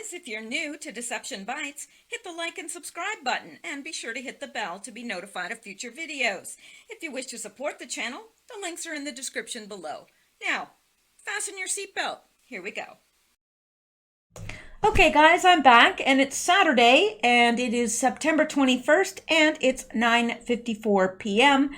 guys, if you're new to Deception Bites, hit the like and subscribe button and be sure to hit the bell to be notified of future videos. If you wish to support the channel, the links are in the description below. Now, fasten your seatbelt. Here we go. Okay guys, I'm back and it's Saturday and it is September 21st and it's 9:54 p.m.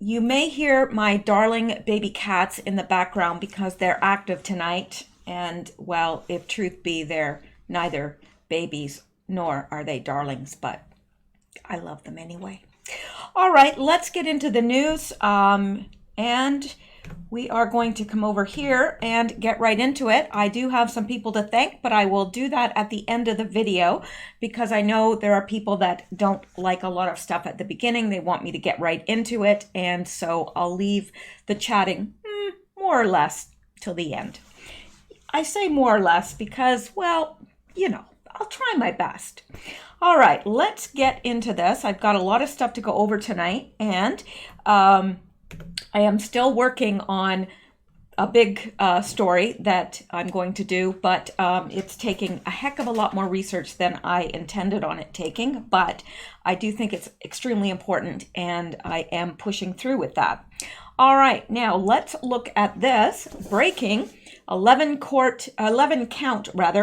You may hear my darling baby cats in the background because they're active tonight. And, well, if truth be, they're neither babies nor are they darlings, but I love them anyway. All right, let's get into the news. And we are going to come over here and get right into it. I do have some people to thank, but I will do that at the end of the video because I know there are people that don't like a lot of stuff at the beginning. They want me to get right into it. And so I'll leave the chatting more or less till the end. I say more or less because, well, you know, I'll try my best. All right, let's get into this. I've got a lot of stuff to go over tonight, and I am still working on a big story that I'm going to do, but it's taking a heck of a lot more research than I intended on it taking, but I do think it's extremely important, and I am pushing through with that. All right, now let's look at this. Breaking 11 count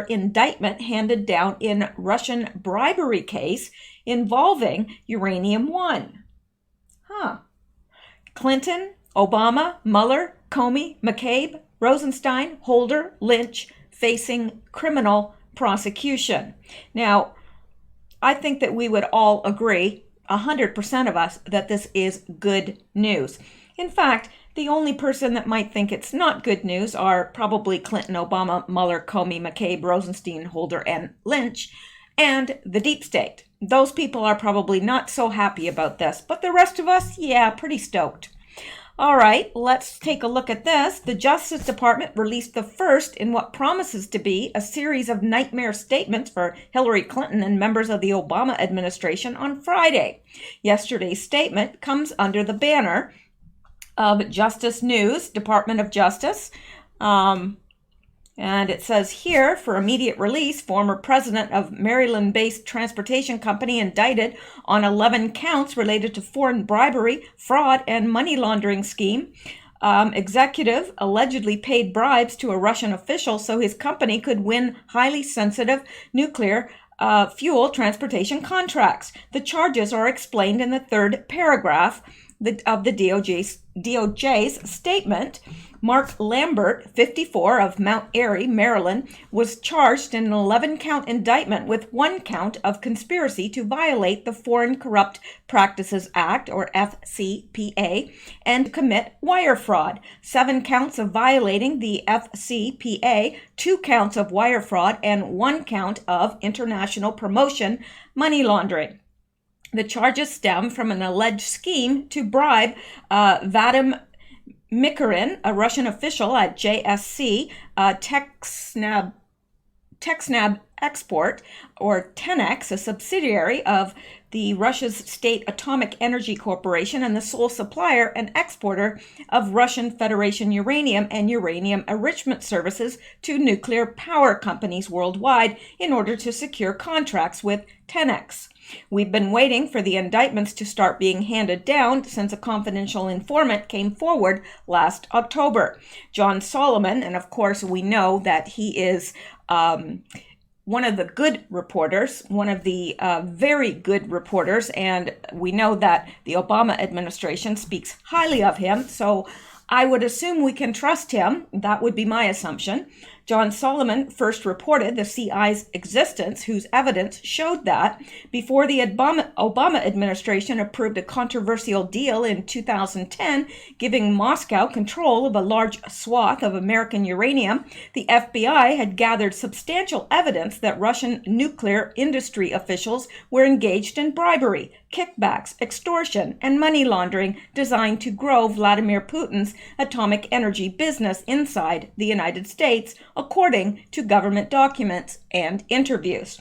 indictment handed down in Russian bribery case involving uranium-1. Clinton, Obama, Mueller, Comey, McCabe, Rosenstein, Holder, Lynch facing criminal prosecution. Now, I think that we would all agree, 100% of us, that this is good news. In fact, the only person that might think it's not good news are probably Clinton, Obama, Mueller, Comey, McCabe, Rosenstein, Holder, and Lynch, and the deep state. Those people are probably not so happy about this, but the rest of us, yeah, pretty stoked. All right, let's take a look at this. The Justice Department released the first in what promises to be a series of nightmare statements for Hillary Clinton and members of the Obama administration on Friday. Yesterday's statement comes under the banner of Justice News, Department of Justice. And it says here, for immediate release, former president of Maryland-based transportation company indicted on 11 counts related to foreign bribery, fraud, and money laundering scheme. Executive allegedly paid bribes to a Russian official so his company could win highly sensitive nuclear fuel transportation contracts. The charges are explained in the third paragraph of the DOJ's statement. Mark Lambert, 54, of Mount Airy, Maryland, was charged in an 11-count indictment with 1 count of conspiracy to violate the Foreign Corrupt Practices Act, or FCPA, and commit wire fraud. 7 counts of violating the FCPA, 2 counts of wire fraud, and 1 count of international promotion money laundering. The charges stem from an alleged scheme to bribe Vadim Mikurin, a Russian official at JSC Techsnab Export, or TENEX, a subsidiary of the Russia's State Atomic Energy Corporation and the sole supplier and exporter of Russian Federation uranium and uranium enrichment services to nuclear power companies worldwide in order to secure contracts with TENEX. We've been waiting for the indictments to start being handed down since a confidential informant came forward last October. John Solomon, and of course we know that he is one of the good reporters, one of the very good reporters, and we know that the Obama administration speaks highly of him, so I would assume we can trust him. That would be my assumption. John Solomon first reported the CI's existence, whose evidence showed that before the Obama administration approved a controversial deal in 2010, giving Moscow control of a large swath of American uranium, the FBI had gathered substantial evidence that Russian nuclear industry officials were engaged in bribery, kickbacks, extortion, and money laundering designed to grow Vladimir Putin's atomic energy business inside the United States, according to government documents and interviews.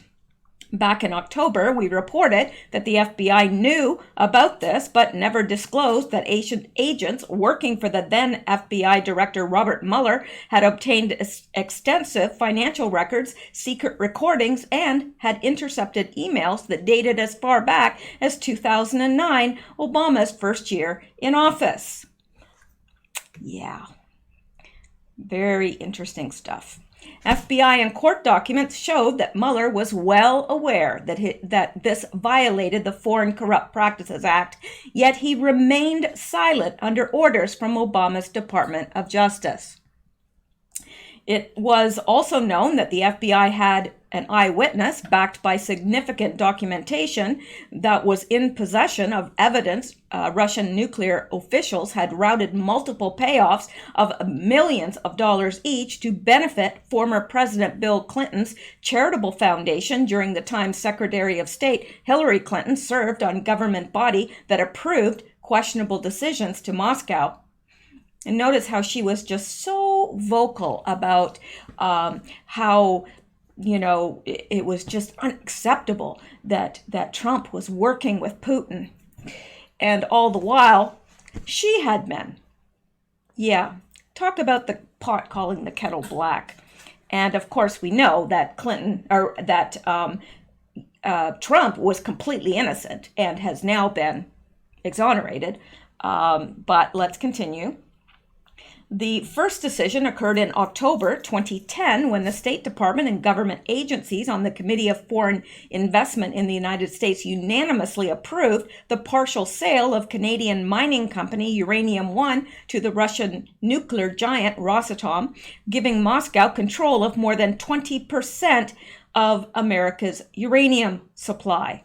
Back in October, we reported that the FBI knew about this, but never disclosed that agents working for the then FBI Director Robert Mueller had obtained extensive financial records, secret recordings, and had intercepted emails that dated as far back as 2009, Obama's first year in office. Yeah, very interesting stuff. FBI and court documents showed that Mueller was well aware that this violated the Foreign Corrupt Practices Act, yet he remained silent under orders from Obama's Department of Justice. It was also known that the FBI had an eyewitness backed by significant documentation that was in possession of evidence Russian nuclear officials had routed multiple payoffs of millions of dollars each to benefit former President Bill Clinton's charitable foundation during the time Secretary of State Hillary Clinton served on government body that approved questionable decisions to Moscow. And notice how she was just so vocal about how, it was just unacceptable that Trump was working with Putin. And all the while, she had men. Yeah, talk about the pot calling the kettle black. And of course, we know that Trump was completely innocent and has now been exonerated. But let's continue. The first decision occurred in October 2010 when the State Department and government agencies on the Committee of Foreign Investment in the United States unanimously approved the partial sale of Canadian mining company Uranium One to the Russian nuclear giant Rosatom, giving Moscow control of more than 20% of America's uranium supply.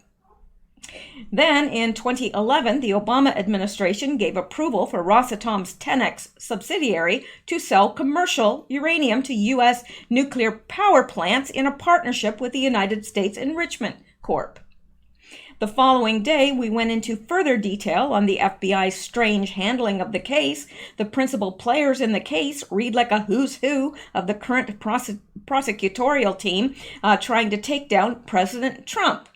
Then, in 2011, the Obama administration gave approval for Rosatom's 10X subsidiary to sell commercial uranium to U.S. nuclear power plants in a partnership with the United States Enrichment Corp. The following day, we went into further detail on the FBI's strange handling of the case. The principal players in the case read like a who's who of the current prosecutorial team trying to take down President Trump.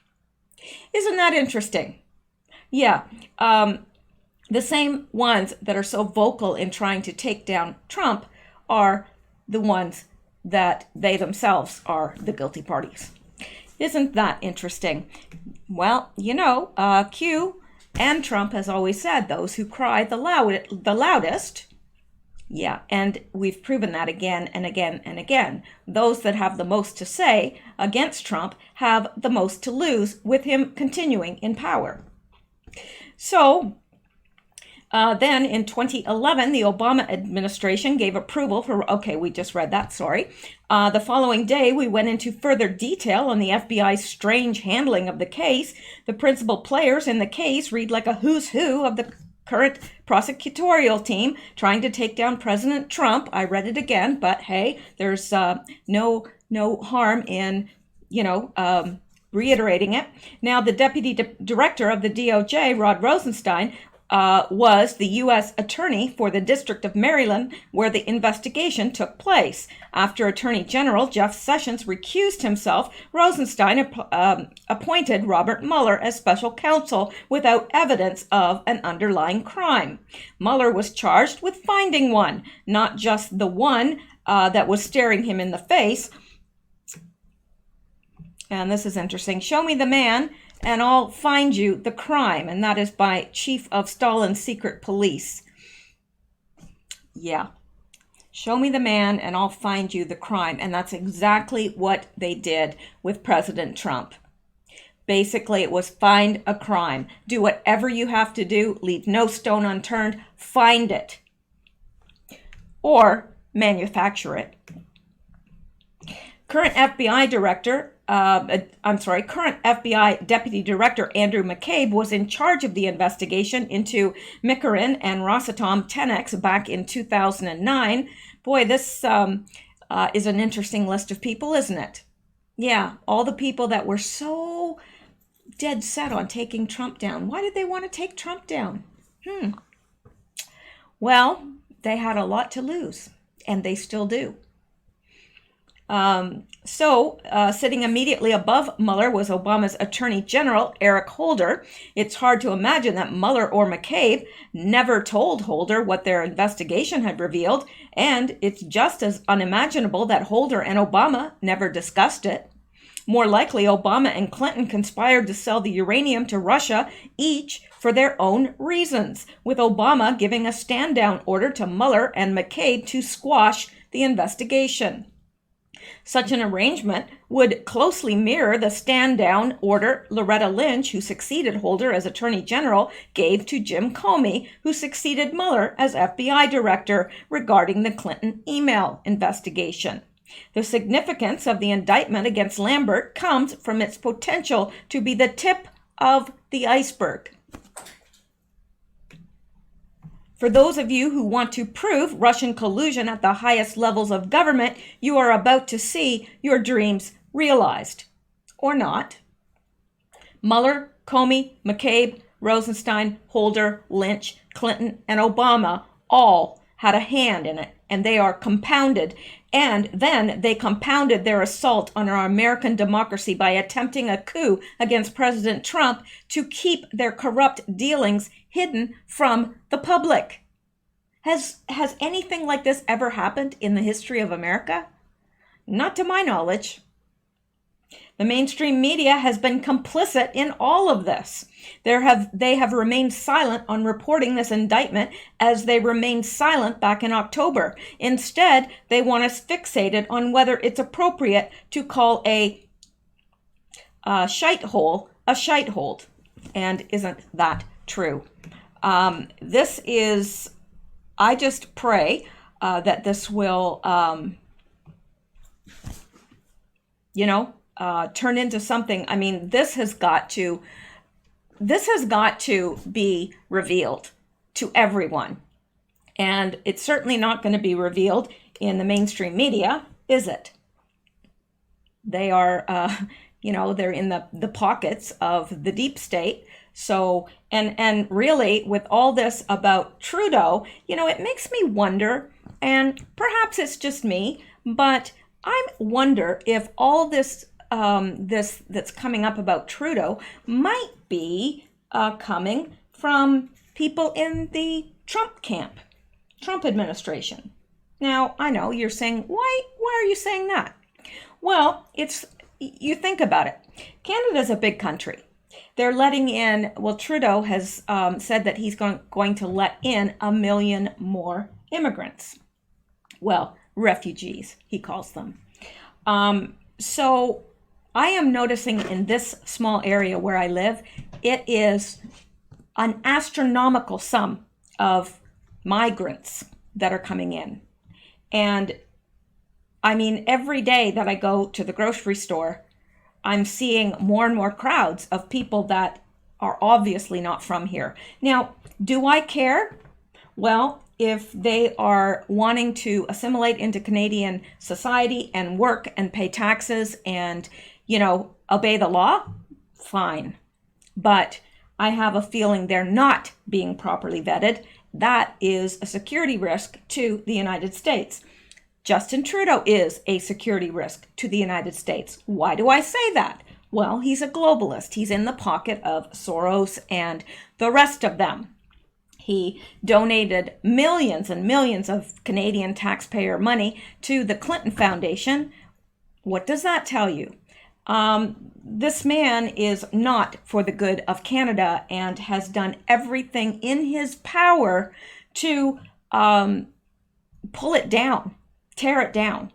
Isn't that interesting? Yeah, the same ones that are so vocal in trying to take down Trump are the ones that they themselves are the guilty parties. Isn't that interesting? Well, Q and Trump has always said those who cry the loudest. Yeah, and we've proven that again and again and again. Those that have the most to say against Trump have the most to lose with him continuing in power. So then in 2011, the Obama administration gave approval for, we just read that, sorry. The following day, we went into further detail on the FBI's strange handling of the case. The principal players in the case read like a who's who of the current prosecutorial team trying to take down President Trump. I read it again, but hey, there's no harm in, reiterating it. Now, the deputy director of the DOJ, Rod Rosenstein, was the U.S. attorney for the District of Maryland, where the investigation took place. After Attorney General Jeff Sessions recused himself, Rosenstein appointed Robert Mueller as special counsel without evidence of an underlying crime. Mueller was charged with finding one, not just the one that was staring him in the face. And this is interesting. Show me the man and I'll find you the crime. And that is by Chief of Stalin's Secret Police. Yeah. Show me the man and I'll find you the crime. And that's exactly what they did with President Trump. Basically, it was find a crime. Do whatever you have to do. Leave no stone unturned. Find it. Or manufacture it. Current FBI Deputy Director Andrew McCabe was in charge of the investigation into McCarran and Rosatom 10X back in 2009. Boy, this is an interesting list of people, isn't it? Yeah, all the people that were so dead set on taking Trump down. Why did they want to take Trump down? Well, they had a lot to lose, and they still do. Sitting immediately above Mueller was Obama's Attorney General, Eric Holder. It's hard to imagine that Mueller or McCabe never told Holder what their investigation had revealed, and it's just as unimaginable that Holder and Obama never discussed it. More likely, Obama and Clinton conspired to sell the uranium to Russia, each for their own reasons, with Obama giving a stand-down order to Mueller and McCabe to squash the investigation. Such an arrangement would closely mirror the stand-down order Loretta Lynch, who succeeded Holder as Attorney General, gave to Jim Comey, who succeeded Mueller as FBI Director regarding the Clinton email investigation. The significance of the indictment against Lambert comes from its potential to be the tip of the iceberg. For those of you who want to prove Russian collusion at the highest levels of government, you are about to see your dreams realized. Or not. Mueller, Comey, McCabe, Rosenstein, Holder, Lynch, Clinton, and Obama all had a hand in it, and they are compounded. And then they compounded their assault on our American democracy by attempting a coup against President Trump to keep their corrupt dealings hidden from the public. Has anything like this ever happened in the history of America? Not to my knowledge. The mainstream media has been complicit in all of this. They have remained silent on reporting this indictment as they remained silent back in October. Instead, they want us fixated on whether it's appropriate to call a shithole a shitehold. And isn't that true? I just pray that this will, turn into something. I mean, this has got to be revealed to everyone. And it's certainly not going to be revealed in the mainstream media, is it? They are, they're in the pockets of the deep state. So, and really with all this about Trudeau, it makes me wonder, and perhaps it's just me, but I wonder if all this that's coming up about Trudeau might be coming from people in the Trump camp, Trump administration. Now, I know you're saying, why are you saying that? Well, you think about it. Canada's a big country. They're letting in, Trudeau has said that he's going to let in 1 million more immigrants. Well, refugees, he calls them. So I am noticing in this small area where I live, it is an astronomical sum of migrants that are coming in. And I mean, every day that I go to the grocery store, I'm seeing more and more crowds of people that are obviously not from here. Now, do I care? Well, if they are wanting to assimilate into Canadian society and work and pay taxes and, obey the law, fine. But I have a feeling they're not being properly vetted. That is a security risk to the United States. Justin Trudeau is a security risk to the United States. Why do I say that? Well, he's a globalist. He's in the pocket of Soros and the rest of them. He donated millions and millions of Canadian taxpayer money to the Clinton Foundation. What does that tell you? This man is not for the good of Canada and has done everything in his power to pull it down, tear it down.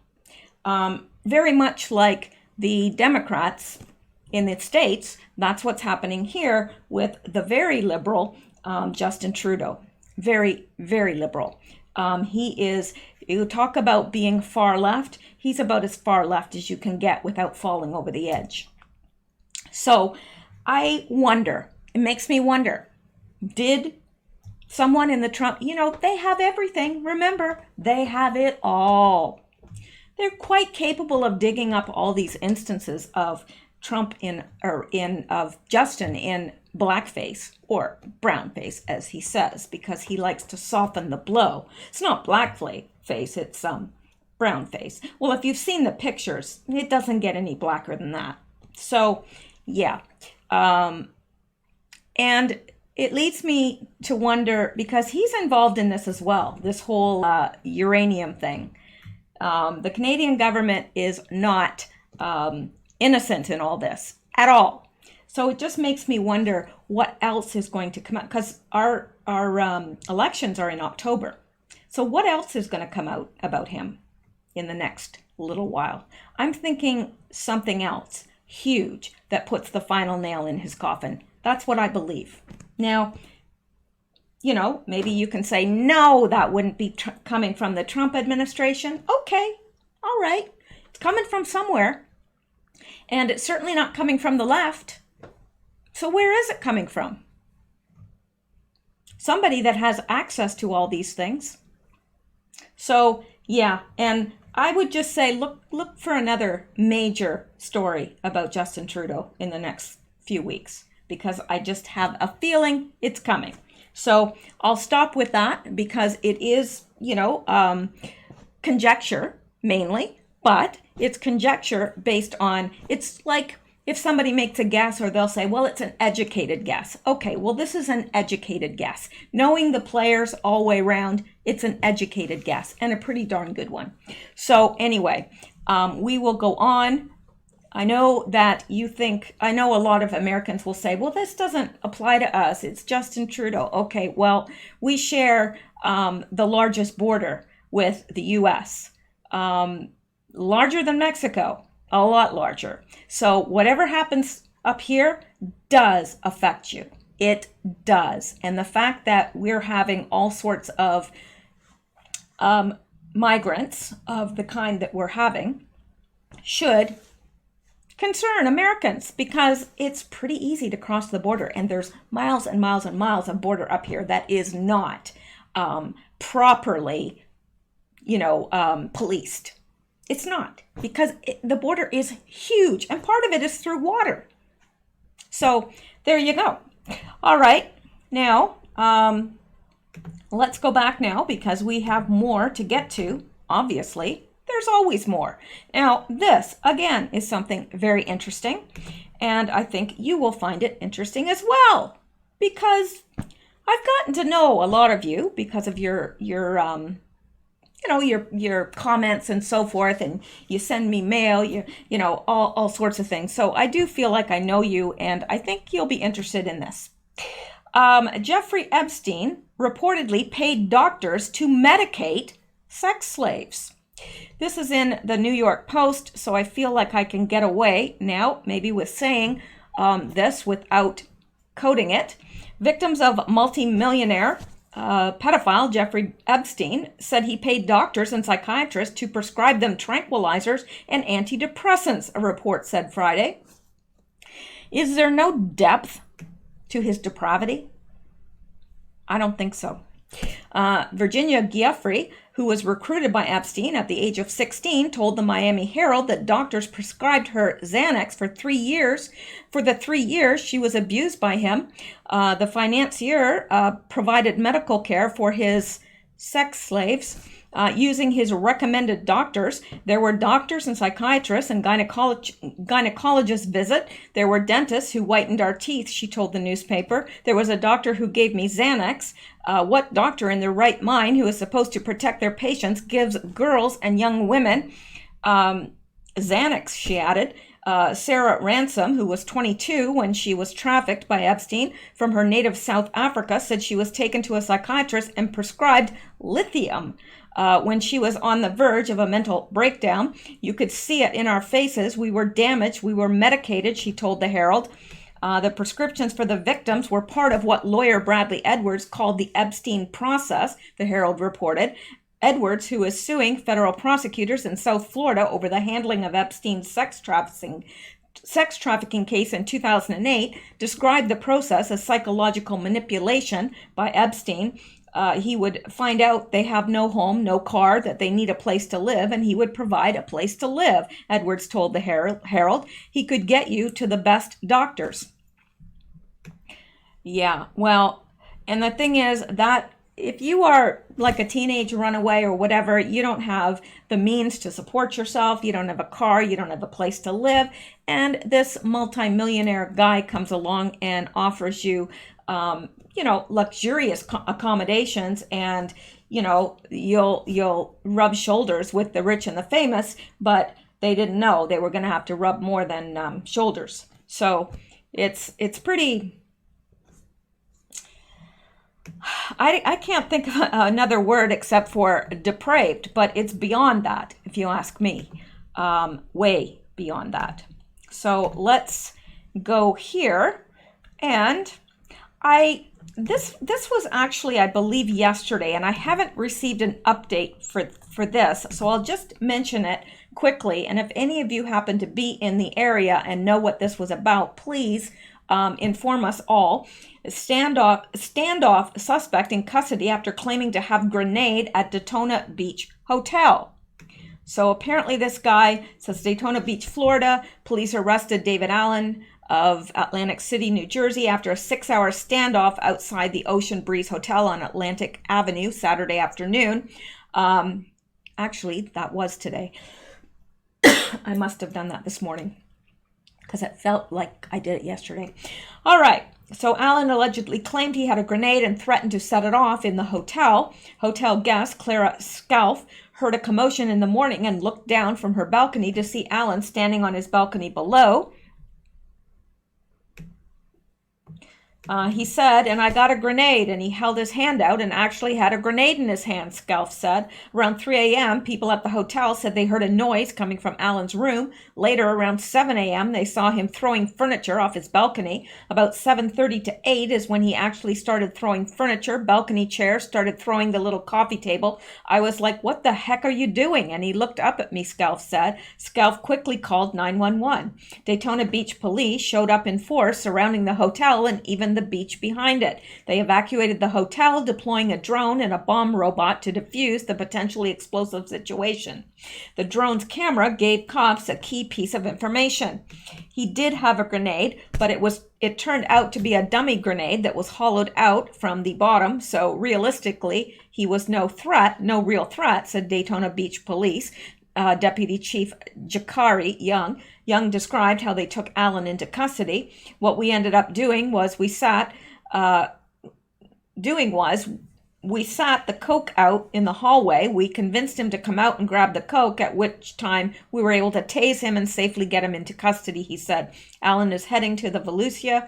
Very much like the Democrats in the States, that's what's happening here with the very liberal Justin Trudeau. Very, very liberal. You talk about being far left, he's about as far left as you can get without falling over the edge. So I wonder, it makes me wonder, did someone in the Trump, they have everything. Remember, they have it all. They're quite capable of digging up all these instances of Trump of Justin in blackface or brownface, as he says, because he likes to soften the blow. It's not blackface, it's brown face. Well, if you've seen the pictures, it doesn't get any blacker than that. So, yeah. And it leads me to wonder, because he's involved in this as well, this whole uranium thing. The Canadian government is not innocent in all this at all. So it just makes me wonder what else is going to come out, because our elections are in October. So what else is going to come out about him in the next little while? I'm thinking something else huge that puts the final nail in his coffin. That's what I believe. Now, you know, maybe you can say, no, that wouldn't be coming from the Trump administration. Okay, all right. It's coming from somewhere. And it's certainly not coming from the left. So where is it coming from? Somebody that has access to all these things. So, yeah, and I would just say, look for another major story about Justin Trudeau in the next few weeks, because I just have a feeling it's coming. So I'll stop with that, because it is, you know, conjecture mainly, but it's conjecture based on, it's like if somebody makes a guess, or they'll say, well, it's an educated guess. Okay, well, this is an educated guess. Knowing the players all the way around, it's an educated guess, and a pretty darn good one. So anyway, we will go on. I know that I know a lot of Americans will say, well, this doesn't apply to us. It's Justin Trudeau. Okay, well, we share the largest border with the U.S., larger than Mexico, a lot larger. So whatever happens up here does affect you. It does. And the fact that we're having all sorts of migrants of the kind that we're having should concern Americans, because it's pretty easy to cross the border, and there's miles and miles and miles of border up here that is not properly, you know, policed. It's not, because the border is huge, and part of it is through water. So there you go. All right, now let's go back now, because we have more to get to, obviously. There's always more. Now, this, again, is something very interesting, and I think you will find it interesting as well, because I've gotten to know a lot of you because of your comments and so forth, and you send me mail, you know, all sorts of things. So I do feel like I know you, and I think you'll be interested in this. Jeffrey Epstein reportedly paid doctors to medicate sex slaves. This is in the New York Post, so I feel like I can get away now, maybe with saying this without coding it. Victims of multimillionaire pedophile Jeffrey Epstein said he paid doctors and psychiatrists to prescribe them tranquilizers and antidepressants, a report said Friday. Is there no depth to his depravity? I don't think so. Virginia Giuffre, who was recruited by Epstein at the age of 16, told the Miami Herald that doctors prescribed her Xanax for 3 years. For the 3 years she was abused by him, the financier provided medical care for his sex slaves using his recommended doctors. There were doctors and psychiatrists and gynecologists visit. There were dentists who whitened our teeth, she told the newspaper. There was a doctor who gave me Xanax. What doctor in their right mind, who is supposed to protect their patients, gives girls and young women Xanax, she added. Sarah Ransom, who was 22 when she was trafficked by Epstein from her native South Africa, said she was taken to a psychiatrist and prescribed lithium. When she was on the verge of a mental breakdown, you could see it in our faces. We were damaged. We were medicated, she told the Herald. The prescriptions for the victims were part of what lawyer Bradley Edwards called the Epstein process, the Herald reported. Edwards, who is suing federal prosecutors in South Florida over the handling of Epstein's sex trafficking case in 2008, described the process as psychological manipulation by Epstein. He would find out they have no home, no car, that they need a place to live, and he would provide a place to live, Edwards told the Herald. He could get you to the best doctors. Yeah, well, and the thing is, that if you are like a teenage runaway or whatever, you don't have the means to support yourself, you don't have a car, you don't have a place to live, and this multimillionaire guy comes along and offers you, luxurious accommodations, and you'll rub shoulders with the rich and the famous, but they didn't know they were going to have to rub more than shoulders. So it's pretty. I can't think of another word except for depraved, but it's beyond that, if you ask me, way beyond that. So let's go here, and this was actually, I believe, yesterday, and I haven't received an update for this, so I'll just mention it quickly. And if any of you happen to be in the area and know what this was about, please inform us all. Standoff suspect in custody after claiming to have grenade at Daytona Beach Hotel. So apparently this guy says Daytona Beach, Florida. Police arrested David Allen of Atlantic City, New Jersey, after a 6-hour standoff outside the Ocean Breeze Hotel on Atlantic Avenue Saturday afternoon. Actually, that was today. I must have done that this morning because it felt like I did it yesterday. All right. So Allen allegedly claimed he had a grenade and threatened to set it off in the hotel. Hotel guest Clara Scalf heard a commotion in the morning and looked down from her balcony to see Allen standing on his balcony below. He said, and I got a grenade, and he held his hand out and actually had a grenade in his hand, Scalf said. Around 3 a.m., people at the hotel said they heard a noise coming from Allen's room. Later, around 7 a.m., they saw him throwing furniture off his balcony. About 7:30 to 8 is when he actually started throwing furniture, balcony chairs, started throwing the little coffee table. I was like, what the heck are you doing? And he looked up at me, Scalf said. Scalf quickly called 911. Daytona Beach police showed up in force surrounding the hotel and even the beach behind it. They evacuated the hotel, deploying a drone and a bomb robot to defuse the potentially explosive situation. The drone's camera gave cops a key piece of information. He did have a grenade, but it turned out to be a dummy grenade that was hollowed out from the bottom, so realistically, he was no real threat, said Daytona Beach Police. Deputy Chief Jakari Young. Young described how they took Allen into custody. What we ended up doing was we sat the coke out in the hallway. We convinced him to come out and grab the coke, at which time we were able to tase him and safely get him into custody, he said. Allen is heading to the Volusia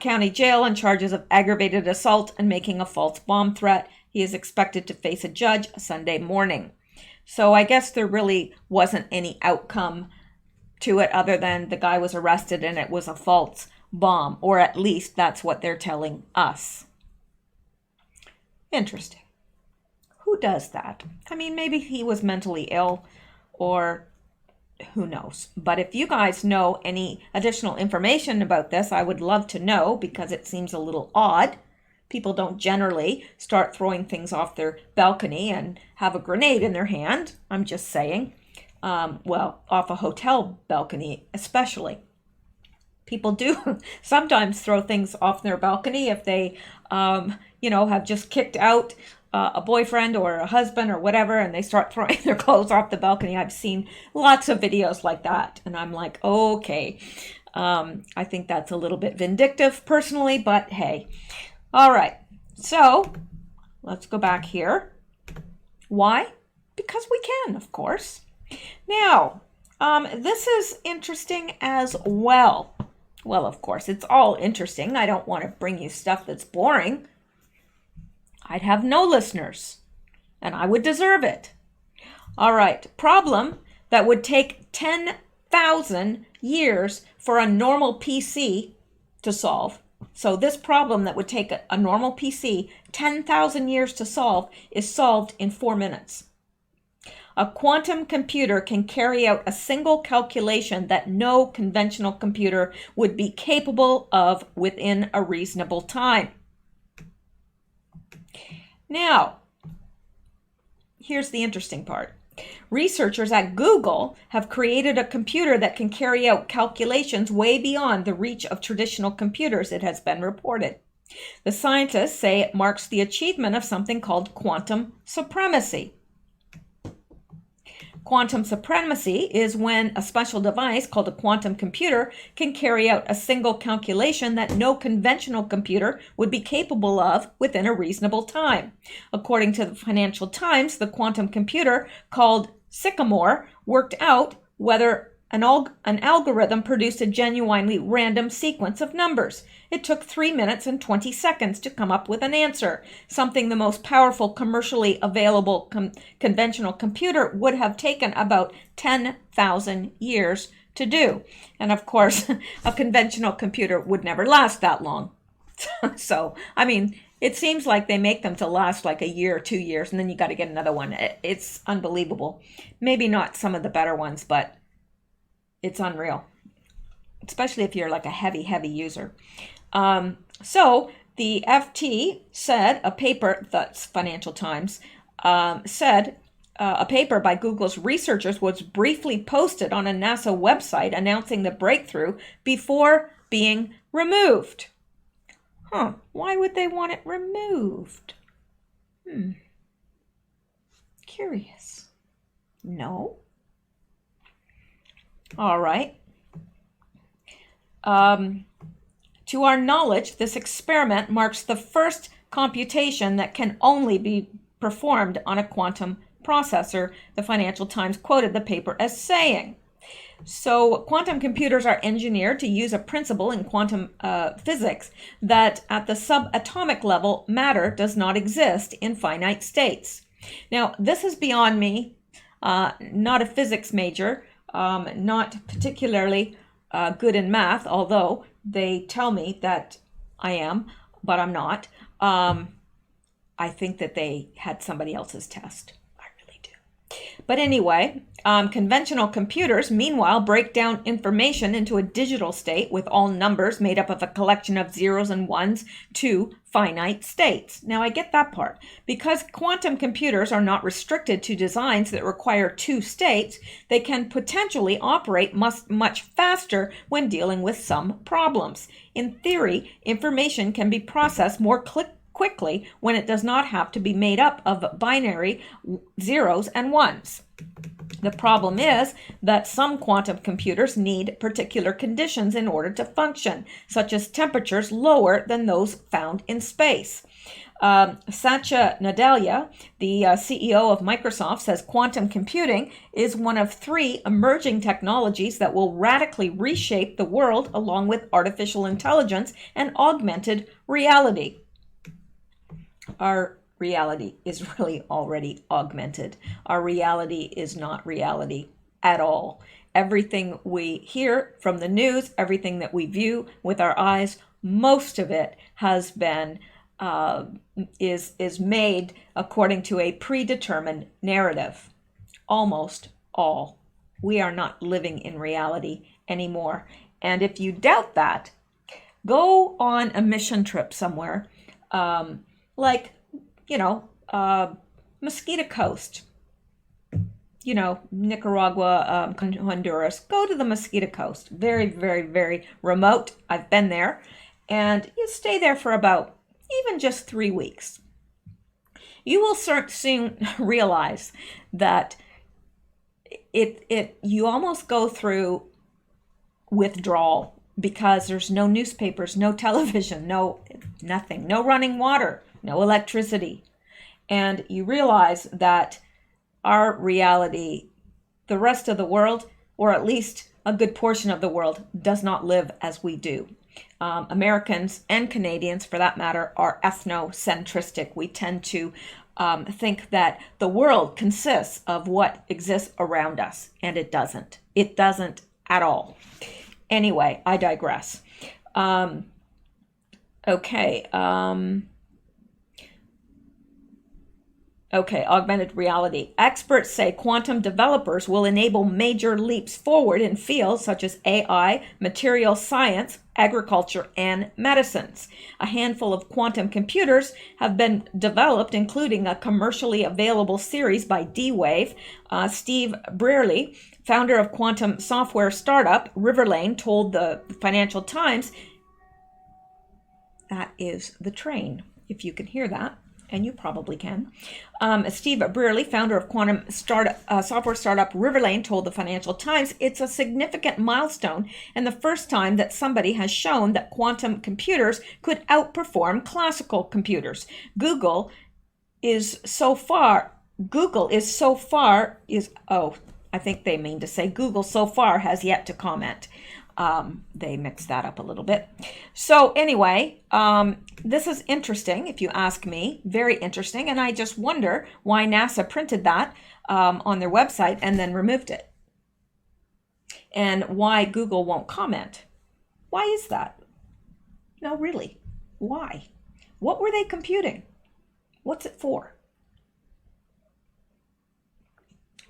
County Jail on charges of aggravated assault and making a false bomb threat. He is expected to face a judge Sunday morning. So I guess there really wasn't any outcome to it other than the guy was arrested and it was a false bomb, or at least that's what they're telling us. Interesting. Who does that? I mean, maybe he was mentally ill, or who knows. But if you guys know any additional information about this, I would love to know, because it seems a little odd. People don't generally start throwing things off their balcony and have a grenade in their hand. I'm just saying. Off a hotel balcony especially. People do sometimes throw things off their balcony if they, have just kicked out a boyfriend or a husband or whatever, and they start throwing their clothes off the balcony. I've seen lots of videos like that, and I'm like, okay. I think that's a little bit vindictive personally, but hey. All right, so let's go back here. Why? Because we can, of course. Now, this is interesting as well. Well, of course, it's all interesting. I don't want to bring you stuff that's boring. I'd have no listeners, and I would deserve it. All right, problem that would take 10,000 years for a normal PC to solve. So this problem that would take a normal PC 10,000 years to solve is solved in 4 minutes. A quantum computer can carry out a single calculation that no conventional computer would be capable of within a reasonable time. Now, here's the interesting part. Researchers at Google have created a computer that can carry out calculations way beyond the reach of traditional computers, it has been reported. The scientists say it marks the achievement of something called quantum supremacy. Quantum supremacy is when a special device called a quantum computer can carry out a single calculation that no conventional computer would be capable of within a reasonable time. According to the Financial Times, the quantum computer called Sycamore worked out whether an algorithm produced a genuinely random sequence of numbers. It took 3 minutes and 20 seconds to come up with an answer, something the most powerful commercially available conventional computer would have taken about 10,000 years to do. And of course, a conventional computer would never last that long. So, I mean, it seems like they make them to last like a year or 2 years, and then you got to get another one. It's unbelievable. Maybe not some of the better ones, but it's unreal, especially if you're like a heavy user. So the FT said a paper, that's Financial Times, said a paper by Google's researchers was briefly posted on a NASA website announcing the breakthrough before being removed. Why would they want it removed? Curious. No. All right. To our knowledge, this experiment marks the first computation that can only be performed on a quantum processor, the Financial Times quoted the paper as saying. So quantum computers are engineered to use a principle in quantum physics that at the subatomic level, matter does not exist in finite states. Now, this is beyond me, not a physics major, not particularly good in math, although they tell me that I am, but I'm not. I think that they had somebody else's test. I really do. But anyway, conventional computers, meanwhile, break down information into a digital state with all numbers made up of a collection of zeros and ones to finite states. Now, I get that part. Because quantum computers are not restricted to designs that require two states, they can potentially operate much faster when dealing with some problems. In theory, information can be processed more quickly when it does not have to be made up of binary zeros and ones. The problem is that some quantum computers need particular conditions in order to function, such as temperatures lower than those found in space. Satya Nadella, the CEO of Microsoft, says quantum computing is one of 3 emerging technologies that will radically reshape the world along with artificial intelligence and augmented reality. Our reality is really already augmented. Our reality is not reality at all. Everything we hear from the news, everything that we view with our eyes, most of it has been is made according to a predetermined narrative. Almost all. We are not living in reality anymore. And if you doubt that, go on a mission trip somewhere, Mosquito Coast, Nicaragua, Honduras. Go to the Mosquito Coast. Very, very, very remote. I've been there. And you stay there for about even just 3 weeks. You will soon realize that you almost go through withdrawal because there's no newspapers, no television, nothing, no running water, no electricity. And you realize that our reality, the rest of the world, or at least a good portion of the world, does not live as we do. Americans and Canadians, for that matter, are ethnocentristic. We tend to think that the world consists of what exists around us, and it doesn't. It doesn't at all. Anyway, I digress. Augmented reality. Experts say quantum developers will enable major leaps forward in fields such as AI, material science, agriculture, and medicines. A handful of quantum computers have been developed, including a commercially available series by D-Wave. Steve Brearley, founder of quantum software startup Riverlane, told the Financial Times That is the train, if you can hear that, and you probably can. Steve Brearley, founder of quantum software startup Riverlane, told the Financial Times it's a significant milestone and the first time that somebody has shown that quantum computers could outperform classical computers. I think they mean to say Google so far has yet to comment. They mixed that up a little bit. So anyway, this is interesting, if you ask me, very interesting. And I just wonder why NASA printed that on their website and then removed it. And why Google won't comment. Why is that? No, really, why? What were they computing? What's it for?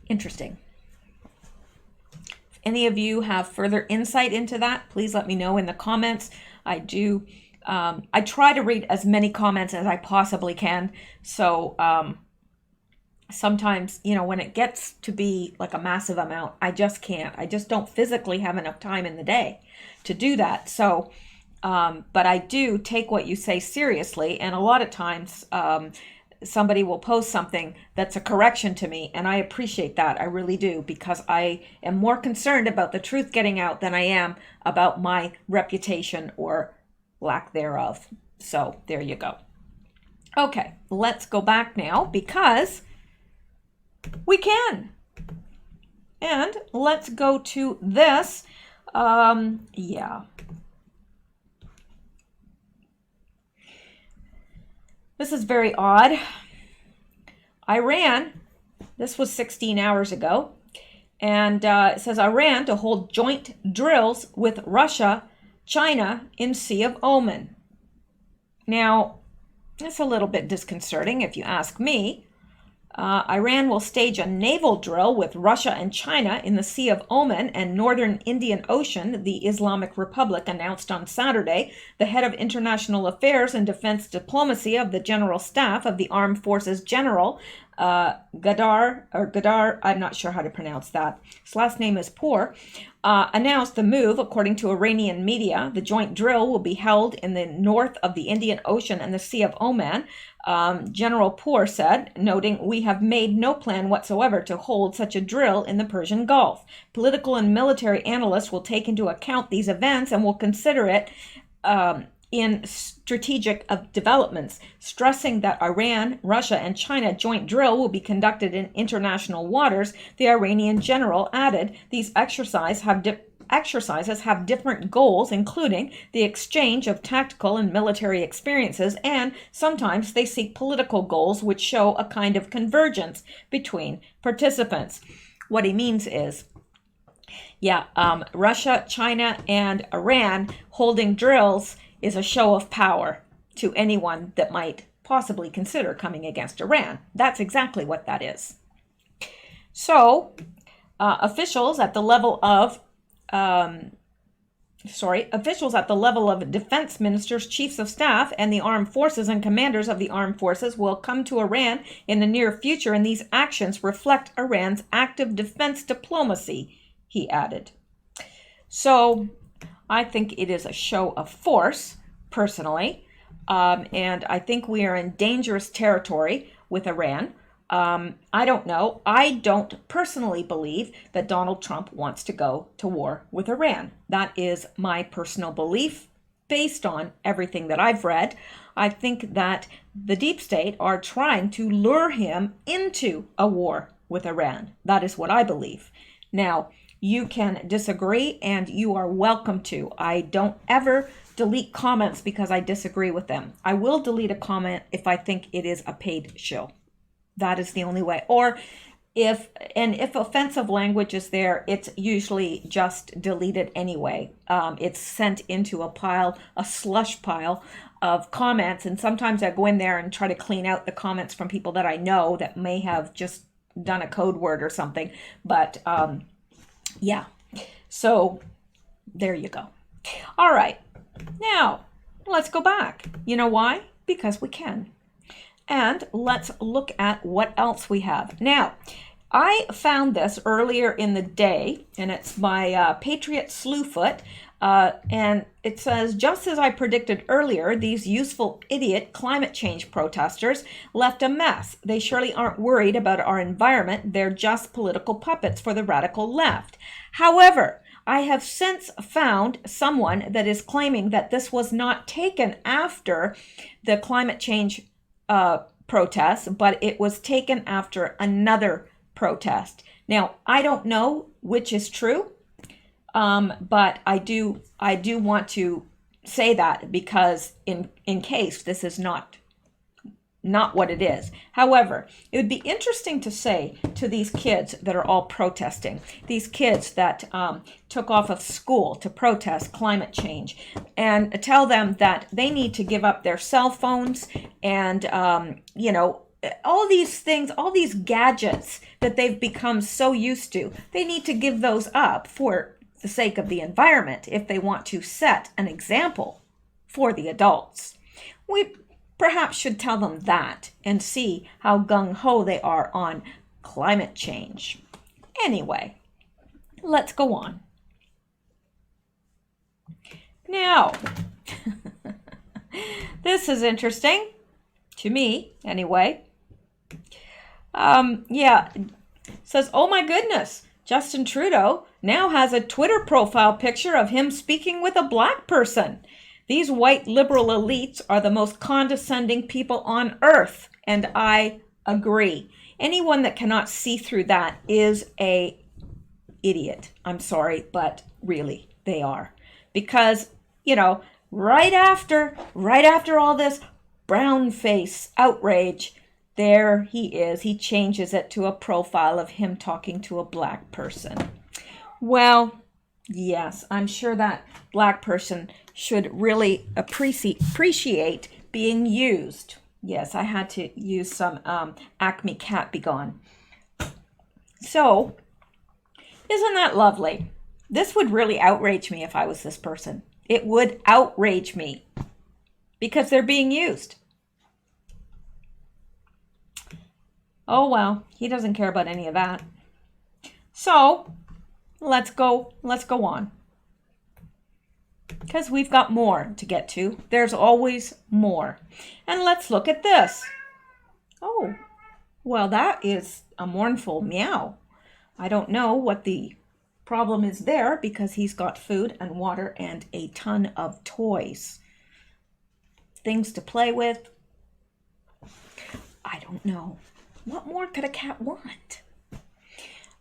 Interesting. If any of you have further insight into that, please let me know in the comments. I try to read as many comments as I possibly can. So sometimes, when it gets to be like a massive amount, I just can't. I just don't physically have enough time in the day to do that. So, but I do take what you say seriously. And a lot of times, somebody will post something that's a correction to me, and I appreciate that. I really do, because I am more concerned about the truth getting out than I am about my reputation or lack thereof. So there you go. Okay, let's go back now, because we can. And let's go to this. This is very odd. Iran, this was 16 hours ago, and it says Iran to hold joint drills with Russia, China in Sea of Oman. Now, it's a little bit disconcerting if you ask me. Iran will stage a naval drill with Russia and China in the Sea of Oman and Northern Indian Ocean, the Islamic Republic announced on Saturday. The head of international affairs and defense diplomacy of the General Staff of the Armed Forces General, Gadar, I'm not sure how to pronounce that. His last name is Pour, announced the move. According to Iranian media, the joint drill will be held in the north of the Indian Ocean and the Sea of Oman. General Pour said, noting, "We have made no plan whatsoever to hold such a drill in the Persian Gulf. Political and military analysts will take into account these events and will consider it in strategic developments," stressing that Iran, Russia, and China joint drill will be conducted in international waters. The Iranian general added, "These exercises have different goals, including the exchange of tactical and military experiences, and sometimes they seek political goals which show a kind of convergence between participants." What he means is, Russia, China, and Iran holding drills is a show of power to anyone that might possibly consider coming against Iran. That's exactly what that is. So, officials at the level of defense ministers, chiefs of staff, and the armed forces and commanders of the armed forces will come to Iran in the near future, and these actions reflect Iran's active defense diplomacy, he added. So I think it is a show of force, personally, and I think we are in dangerous territory with Iran. I don't know. I don't personally believe that Donald Trump wants to go to war with Iran. That is my personal belief based on everything that I've read. I think that the deep state are trying to lure him into a war with Iran. That is what I believe. Now, you can disagree, and you are welcome to. I don't ever delete comments because I disagree with them. I will delete a comment if I think it is a paid shill. That is the only way. Or if offensive language is there, it's usually just deleted anyway. It's sent into a slush pile of comments. And sometimes I go in there and try to clean out the comments from people that I know that may have just done a code word or something. But so there you go. All right. Now, let's go back. You know why? Because we can. And let's look at what else we have. Now, I found this earlier in the day, and it's by Patriot Slewfoot. And it says, just as I predicted earlier, these useful idiot climate change protesters left a mess. They surely aren't worried about our environment. They're just political puppets for the radical left. However, I have since found someone that is claiming that this was not taken after the climate change protests, but it was taken after another protest. Now, I don't know which is true, but I do want to say that because in case this is not what it is. However, it would be interesting to say to these kids that are all protesting, these kids that took off of school to protest climate change, and tell them that they need to give up their cell phones and, all these things, all these gadgets that they've become so used to, they need to give those up for the sake of the environment if they want to set an example for the adults. We perhaps should tell them that and see how gung-ho they are on climate change. Anyway, let's go on. Now, this is interesting, to me anyway. Says, oh my goodness, Justin Trudeau now has a Twitter profile picture of him speaking with a black person. These white liberal elites are the most condescending people on earth, and I agree. Anyone that cannot see through that is an idiot. I'm sorry, but really, they are. Because, right after all this brown face outrage, there he is. He changes it to a profile of him talking to a black person. Well, yes, I'm sure that black person should really appreciate being used. Yes, I had to use some Acme Cat Begone. So, isn't that lovely? This would really outrage me if I was this person. It would outrage me because they're being used. Oh, well, he doesn't care about any of that. So, let's go on. Because we've got more to get to. There's always more. And let's look at this. Oh, well, that is a mournful meow. I don't know what the problem is there because he's got food and water and a ton of toys. Things to play with. I don't know. What more could a cat want?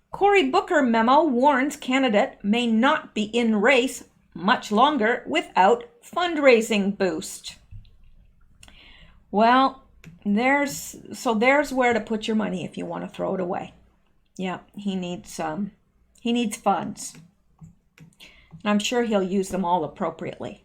Cory Booker memo warns candidate may not be in race much longer without fundraising boost. Well, there's where to put your money if you want to throw it away. Yeah, he needs funds. And I'm sure he'll use them all appropriately.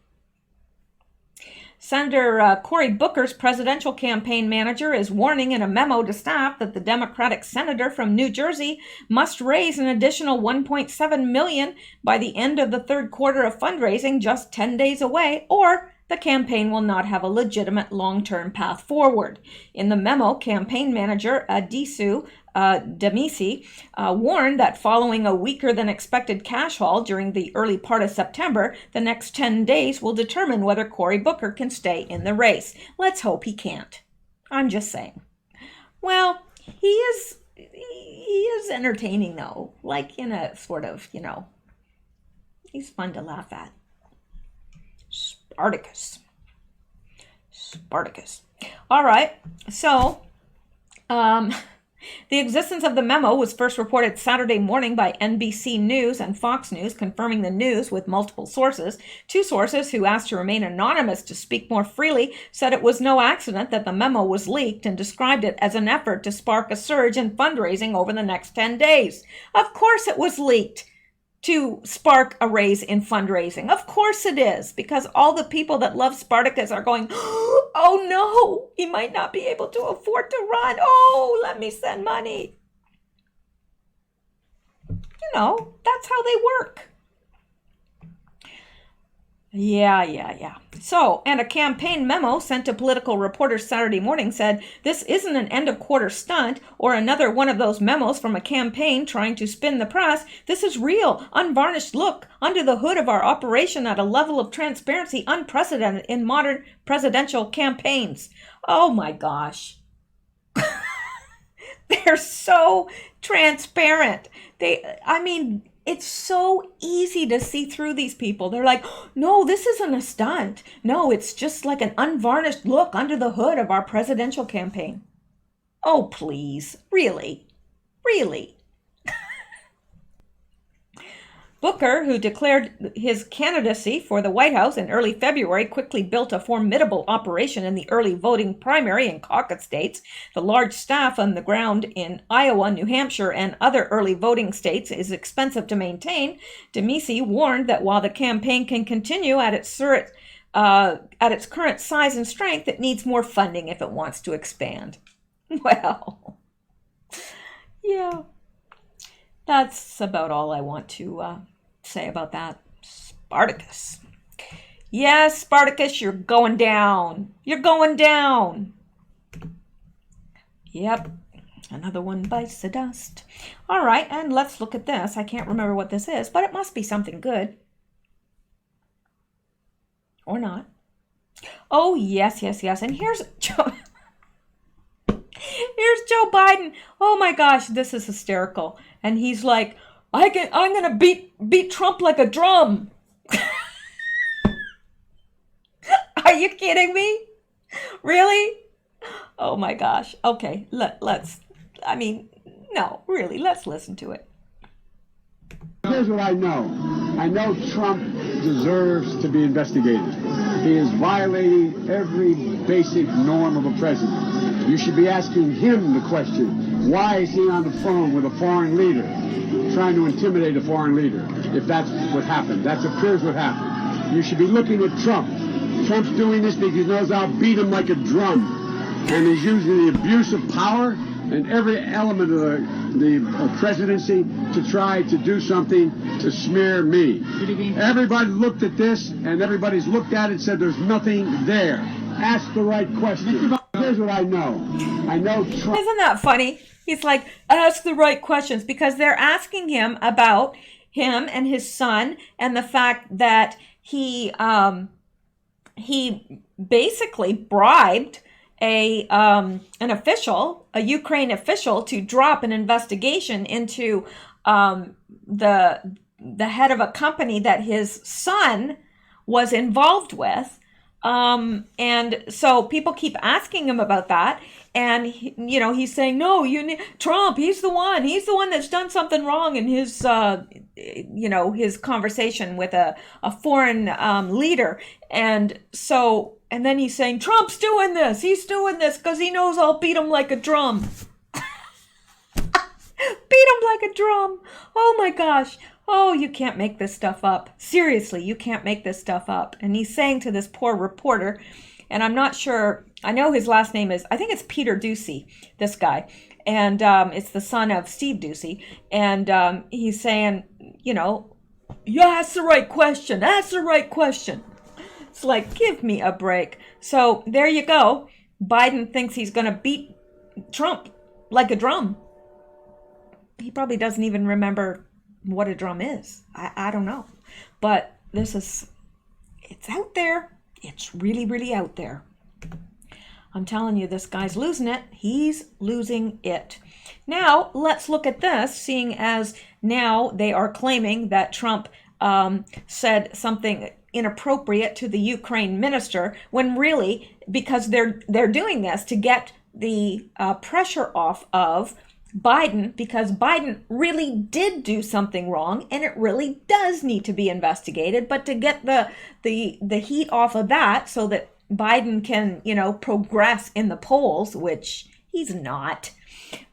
Senator Cory Booker's presidential campaign manager is warning in a memo to staff that the Democratic senator from New Jersey must raise an additional $1.7 million by the end of the third quarter of fundraising, just 10 days away, or the campaign will not have a legitimate long-term path forward. In the memo, campaign manager Adisu Demisi warned that following a weaker than expected cash haul during the early part of September, the next 10 days will determine whether Cory Booker can stay in the race. Let's hope he can't. I'm just saying. Well, he is entertaining though, like in a sort of, he's fun to laugh at. Spartacus. All right, so the existence of the memo was first reported Saturday morning by NBC News and Fox News, confirming the news with multiple sources. Two sources who asked to remain anonymous to speak more freely said it was no accident that the memo was leaked and described it as an effort to spark a surge in fundraising over the next 10 days. Of course it was leaked to spark a raise in fundraising. Of course it is, because all the people that love Spartacus are going, oh no, he might not be able to afford to run. Oh, let me send money. That's how they work. Yeah. So, and a campaign memo sent to political reporters Saturday morning said, this isn't an end of quarter stunt or another one of those memos from a campaign trying to spin the press. This is real, unvarnished look under the hood of our operation at a level of transparency unprecedented in modern presidential campaigns. Oh my gosh. They're so transparent. It's so easy to see through these people. They're like, no, this isn't a stunt. No, it's just like an unvarnished look under the hood of our presidential campaign. Oh, please. Really? Really? Booker, who declared his candidacy for the White House in early February, quickly built a formidable operation in the early voting primary and caucus states. The large staff on the ground in Iowa, New Hampshire, and other early voting states is expensive to maintain. DeMisi warned that while the campaign can continue at its current size and strength, it needs more funding if it wants to expand. Well, yeah, that's about all I want to say about that. Spartacus. Yes, Spartacus, you're going down. You're going down. Yep. Another one bites the dust. All right, and let's look at this. I can't remember what this is, but it must be something good. Or not. Oh, yes. And here's Joe. Here's Joe Biden. Oh my gosh, this is hysterical. And he's like, I'm gonna beat Trump like a drum. Are you kidding me? Really? Oh my gosh. Okay, let's listen to it. Here's what I know. I know Trump deserves to be investigated. He is violating every basic norm of a president. You should be asking him the question, why is he on the phone with a foreign leader, trying to intimidate a foreign leader, if that's what happened. That appears what happened. You should be looking at Trump. Trump's doing this because he knows I'll beat him like a drum. And he's using the abuse of power and every element of the presidency to try to do something to smear me. Everybody looked at this, and everybody's looked at it and said there's nothing there. Ask the right question. Here's what I know. I know Trump. Isn't that funny? He's like, ask the right questions, because they're asking him about him and his son and the fact that he basically bribed an official, a Ukraine official, to drop an investigation into the head of a company that his son was involved with. And so people keep asking him about that. And, he's saying, no, Trump, he's the one that's done something wrong in his, his conversation with a foreign leader. And then he's saying, Trump's doing this. He's doing this because he knows I'll beat him like a drum. Beat him like a drum. Oh my gosh. Oh, you can't make this stuff up. Seriously, you can't make this stuff up. And he's saying to this poor reporter, and I'm not sure, I know his last name is, I think it's Peter Doocy, this guy. And it's the son of Steve Doocy. And he's saying, ask the right question. Ask the right question. It's like, give me a break. So there you go. Biden thinks he's going to beat Trump like a drum. He probably doesn't even remember what a drum is. I don't know. But it's out there. It's really, really out there. I'm telling you, this guy's losing it. He's losing it. Now, let's look at this, seeing as now they are claiming that Trump said something inappropriate to the Ukraine minister, when really, because they're doing this to get the pressure off of Biden, because Biden really did do something wrong and it really does need to be investigated. But to get the heat off of that so that Biden can, progress in the polls, which he's not,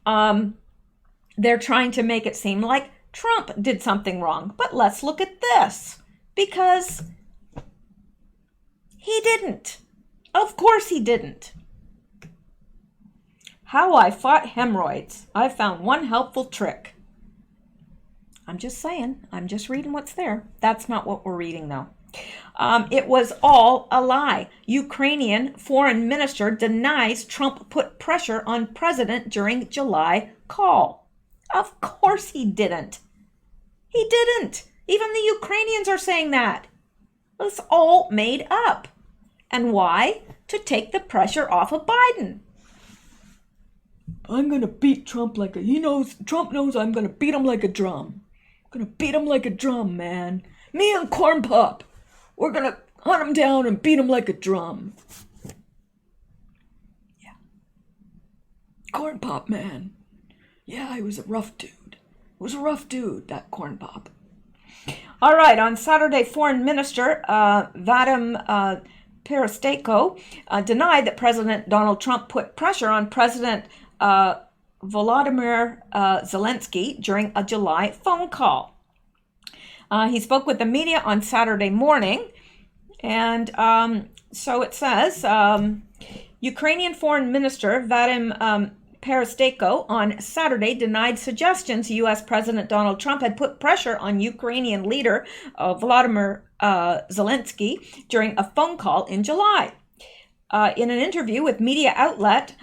they're trying to make it seem like Trump did something wrong. But let's look at this, because he didn't. Of course he didn't. How I fought hemorrhoids. I found one helpful trick. I'm just saying. I'm just reading what's there. That's not what we're reading, though. It was all a lie. Ukrainian foreign minister denies Trump put pressure on president during July call. Of course he didn't. He didn't. Even the Ukrainians are saying that. It's all made up. And why? To take the pressure off of Biden. I'm going to beat Trump Trump knows I'm going to beat him like a drum. I'm going to beat him like a drum, man. Me and Corn Pop. We're going to hunt him down and beat him like a drum. Yeah. Corn Pop, man. Yeah, he was a rough dude. He was a rough dude, that Corn Pop. All right, on Saturday, Foreign Minister Vadim Peresteko denied that President Donald Trump put pressure on President Volodymyr Zelensky during a July phone call. He spoke with the media on Saturday morning, and so it says, Ukrainian Foreign Minister Vadim Peresteko on Saturday denied suggestions U.S. President Donald Trump had put pressure on Ukrainian leader Volodymyr Zelensky during a phone call in July. In an interview with media outlet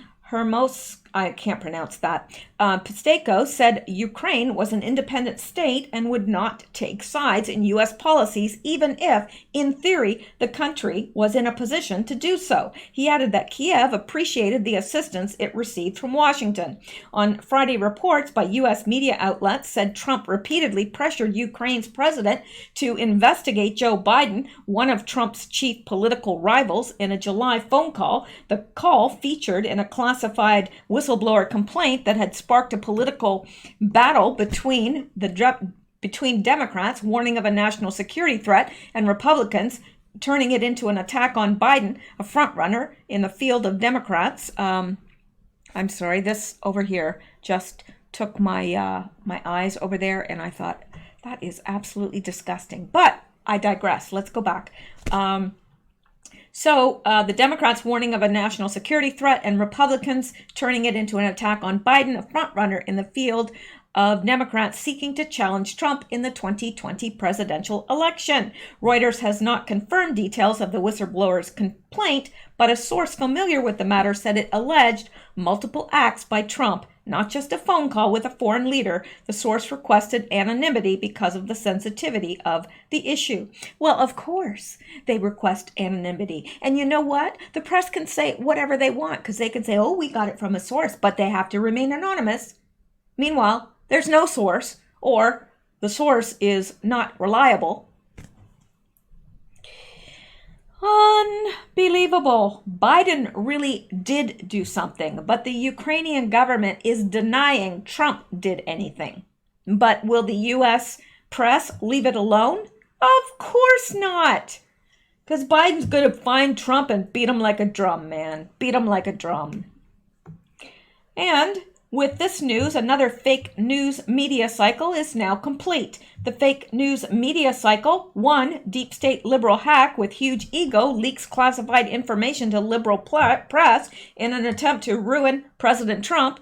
Pesteko said Ukraine was an independent state and would not take sides in U.S. policies, even if, in theory, the country was in a position to do so. He added that Kiev appreciated the assistance it received from Washington. On Friday, reports by U.S. media outlets said Trump repeatedly pressured Ukraine's president to investigate Joe Biden, one of Trump's chief political rivals, in a July phone call. The call featured in a classified whistleblower complaint that had sparked a political battle between Democrats warning of a national security threat and Republicans turning it into an attack on Biden, a frontrunner in the field of Democrats. I'm sorry, this over here just took my eyes over there, and I thought, that is absolutely disgusting. But I digress. Let's go back. So the Democrats warning of a national security threat and Republicans turning it into an attack on Biden, a frontrunner in the field of Democrats seeking to challenge Trump in the 2020 presidential election. Reuters has not confirmed details of the whistleblower's complaint, but a source familiar with the matter said it alleged multiple acts by Trump, not just a phone call with a foreign leader. The source requested anonymity because of the sensitivity of the issue. Well, of course, they request anonymity. And you know what? The press can say whatever they want because they can say, oh, we got it from a source, but they have to remain anonymous. Meanwhile, there's no source, or the source is not reliable. Unbelievable. Biden really did do something, but the Ukrainian government is denying Trump did anything. But will the U.S. press leave it alone? Of course not. Because Biden's going to find Trump and beat him like a drum, man. Beat him like a drum. And with this news, another fake news media cycle is now complete. The fake news media cycle: 1. Deep state liberal hack with huge ego leaks classified information to liberal press in an attempt to ruin President Trump.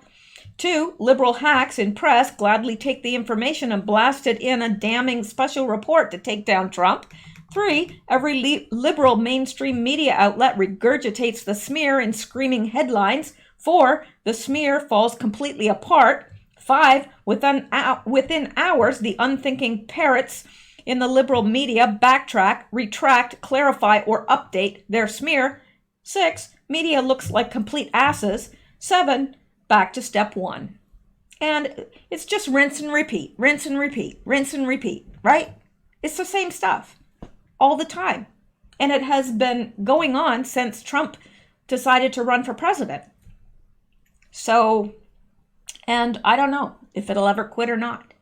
2. Liberal hacks in press gladly take the information and blast it in a damning special report to take down Trump. 3. Every liberal mainstream media outlet regurgitates the smear in screaming headlines. 4. The smear falls completely apart. 5. Within hours, the unthinking parrots in the liberal media backtrack, retract, clarify, or update their smear. 6. Media looks like complete asses. 7. Back to step 1. And it's just rinse and repeat, rinse and repeat, rinse and repeat, right? It's the same stuff all the time. And it has been going on since Trump decided to run for president. So, and I don't know if it'll ever quit or not.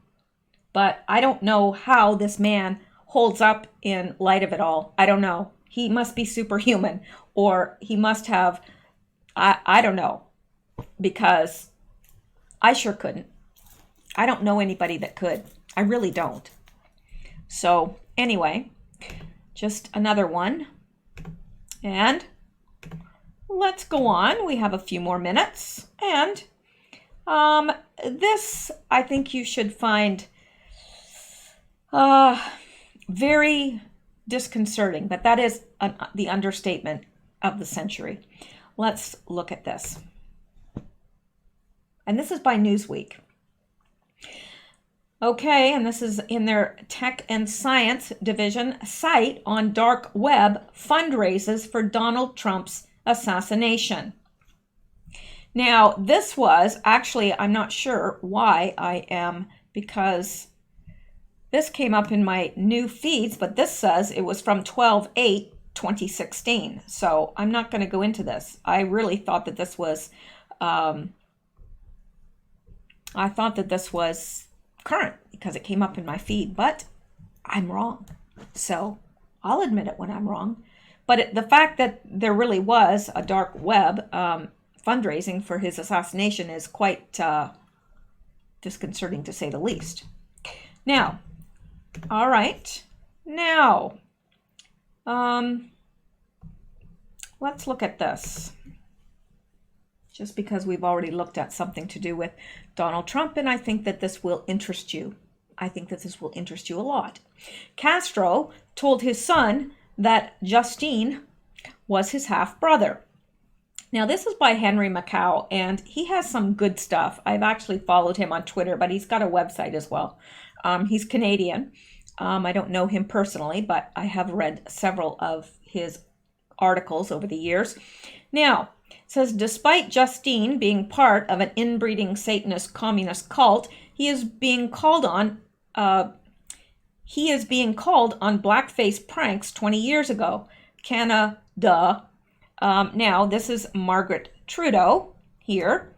But I don't know how this man holds up in light of it all. I don't know. He must be superhuman, or he must have, I don't know, because I sure couldn't. I don't know anybody that could. I really don't. So anyway, just another one. And let's go on. We have a few more minutes. And this, I think you should find very disconcerting, but that is the understatement of the century. Let's look at this. And this is by Newsweek. Okay, and this is in their Tech and Science division site on dark web fundraises for Donald Trump's assassination. Now, this was actually, I'm not sure why I am, because this came up in my new feeds, but this says it was from 12/8/2016. So I'm not going to go into this. I really thought that this was, current because it came up in my feed, but I'm wrong. So I'll admit it when I'm wrong. But the fact that there really was a dark web fundraising for his assassination is quite disconcerting, to say the least. Now, all right, now let's look at this. Just because we've already looked at something to do with Donald Trump, and I think that this will interest you. I think that this will interest you a lot. Castro told his son that Justine was his half-brother. Now, this is by Henry McCow, and he has some good stuff. I've actually followed him on Twitter, but he's got a website as well. He's Canadian. I don't know him personally, but I have read several of his articles over the years. Now, it says, despite Justine being part of an inbreeding Satanist communist cult, he is being called on blackface pranks 20 years ago. Canada. Now, this is Margaret Trudeau here,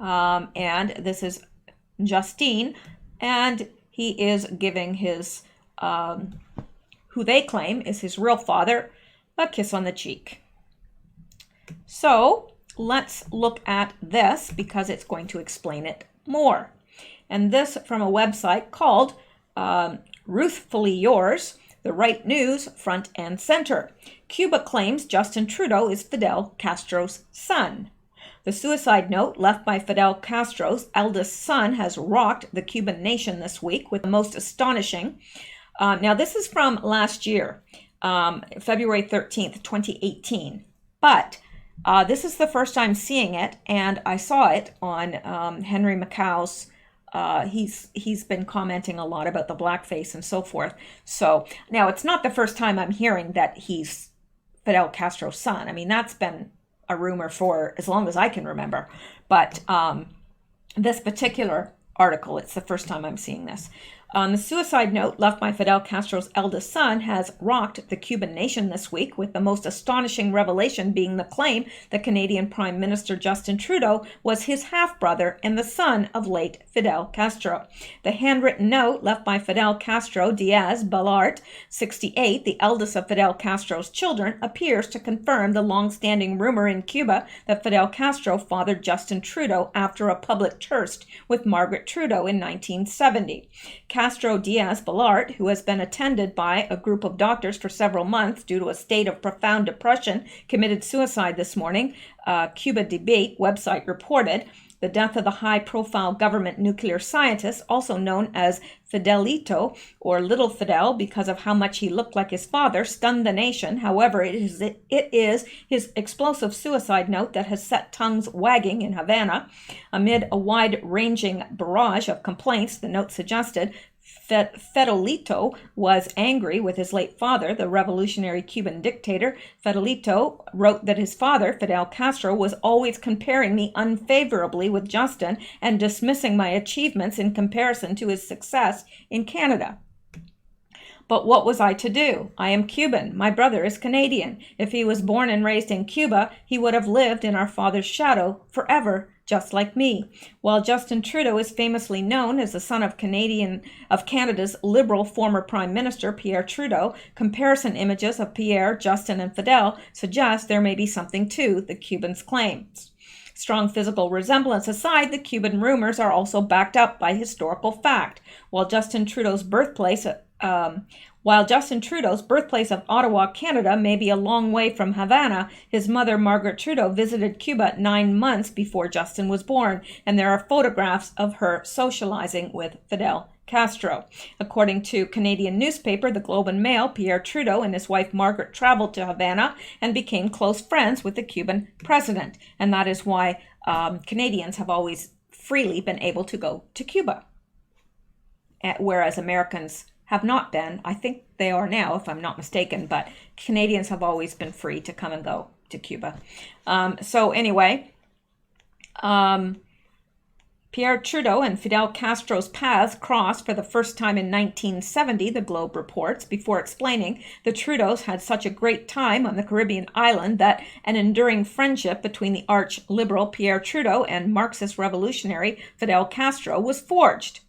and this is Justine, and he is giving his, who they claim is his real father, a kiss on the cheek. So let's look at this because it's going to explain it more. And this from a website called Ruthfully Yours, the right news front and center. Cuba claims Justin Trudeau is Fidel Castro's son. The suicide note left by Fidel Castro's eldest son has rocked the Cuban nation this week with the most astonishing. Now, this is from last year, February 13th, 2018. But this is the first time seeing it, and I saw it on Henry McCow's. He's been commenting a lot about the blackface and so forth. So now it's not the first time I'm hearing that he's Fidel Castro's son. I mean, that's been a rumor for as long as I can remember. But this particular article, it's the first time I'm seeing this. The suicide note left by Fidel Castro's eldest son has rocked the Cuban nation this week, with the most astonishing revelation being the claim that Canadian Prime Minister Justin Trudeau was his half-brother and the son of late Fidel Castro. The handwritten note left by Fidel Castro Diaz Balart, 68, the eldest of Fidel Castro's children, appears to confirm the long-standing rumor in Cuba that Fidel Castro fathered Justin Trudeau after a public tryst with Margaret Trudeau in 1970. Castro Diaz Balart, who has been attended by a group of doctors for several months due to a state of profound depression, committed suicide this morning, Cuba Debate website reported. The death of the high-profile government nuclear scientist, also known as Fidelito, or Little Fidel, because of how much he looked like his father, stunned the nation. However, it is his explosive suicide note that has set tongues wagging in Havana. Amid a wide-ranging barrage of complaints, the note suggested Fidelito was angry with his late father, the revolutionary Cuban dictator. Fidelito wrote that his father, Fidel Castro, was always comparing me unfavorably with Justin and dismissing my achievements in comparison to his success in Canada. But what was I to do? I am Cuban. My brother is Canadian. If he was born and raised in Cuba, he would have lived in our father's shadow forever, just like me. While Justin Trudeau is famously known as the son of Canada's Liberal former Prime Minister Pierre Trudeau, comparison images of Pierre, Justin, and Fidel suggest there may be something to the Cubans' claims. Strong physical resemblance aside, the Cuban rumors are also backed up by historical fact. While Justin Trudeau's birthplace While Justin Trudeau's birthplace of Ottawa, Canada, may be a long way from Havana, his mother, Margaret Trudeau, visited Cuba 9 months before Justin was born, and there are photographs of her socializing with Fidel Castro. According to Canadian newspaper The Globe and Mail, Pierre Trudeau and his wife Margaret traveled to Havana and became close friends with the Cuban president, and that is why Canadians have always freely been able to go to Cuba, whereas Americans have not been. I think they are now, if I'm not mistaken, but Canadians have always been free to come and go to Cuba. So anyway, Pierre Trudeau and Fidel Castro's paths crossed for the first time in 1970, the Globe reports, before explaining the Trudeaus had such a great time on the Caribbean island that an enduring friendship between the arch-liberal Pierre Trudeau and Marxist revolutionary Fidel Castro was forged.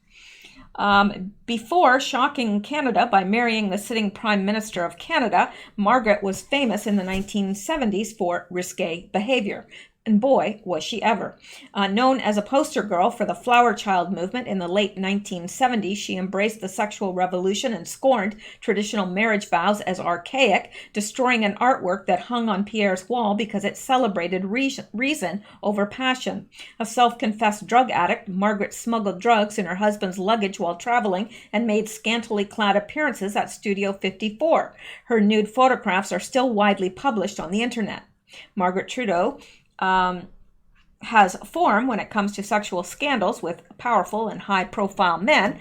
Before shocking Canada by marrying the sitting Prime Minister of Canada, Margaret was famous in the 1970s for risque behavior. And boy, was she ever. Known as a poster girl for the Flower Child movement in the late 1970s, she embraced the sexual revolution and scorned traditional marriage vows as archaic, destroying an artwork that hung on Pierre's wall because it celebrated reason over passion. A self-confessed drug addict, Margaret smuggled drugs in her husband's luggage while traveling and made scantily clad appearances at Studio 54. Her nude photographs are still widely published on the internet. Margaret Trudeau has form when it comes to sexual scandals with powerful and high-profile men.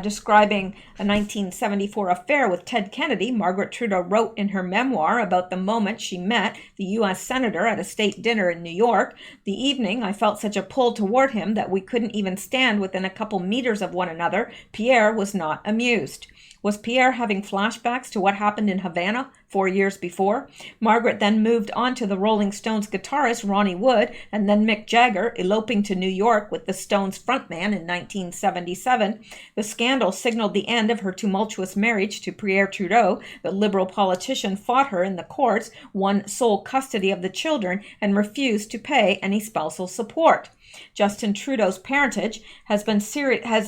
Describing a 1974 affair with Ted Kennedy, Margaret Trudeau wrote in her memoir about the moment she met the U.S. Senator at a state dinner in New York. The evening, I felt such a pull toward him that we couldn't even stand within a couple meters of one another. Pierre was not amused. Was Pierre having flashbacks to what happened in Havana 4 years before? Margaret then moved on to the Rolling Stones guitarist Ronnie Wood, and then Mick Jagger, eloping to New York with the Stones frontman in 1977. The scandal signaled the end of her tumultuous marriage to Pierre Trudeau. The Liberal politician fought her in the courts, won sole custody of the children, and refused to pay any spousal support. Justin Trudeau's parentage has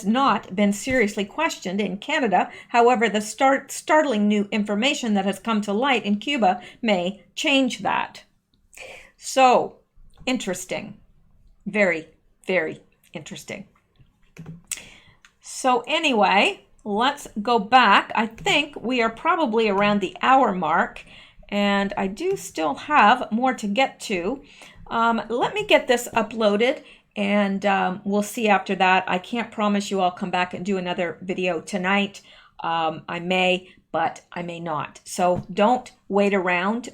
not been seriously questioned in Canada. However, the startling new information that has come to light in Cuba may change that. So, interesting. Very, very interesting. So anyway, let's go back. I think we are probably around the hour mark, and I do still have more to get to. Let me get this uploaded, and we'll see after that. I can't promise you I'll come back and do another video tonight. I may, but I may not. So don't wait around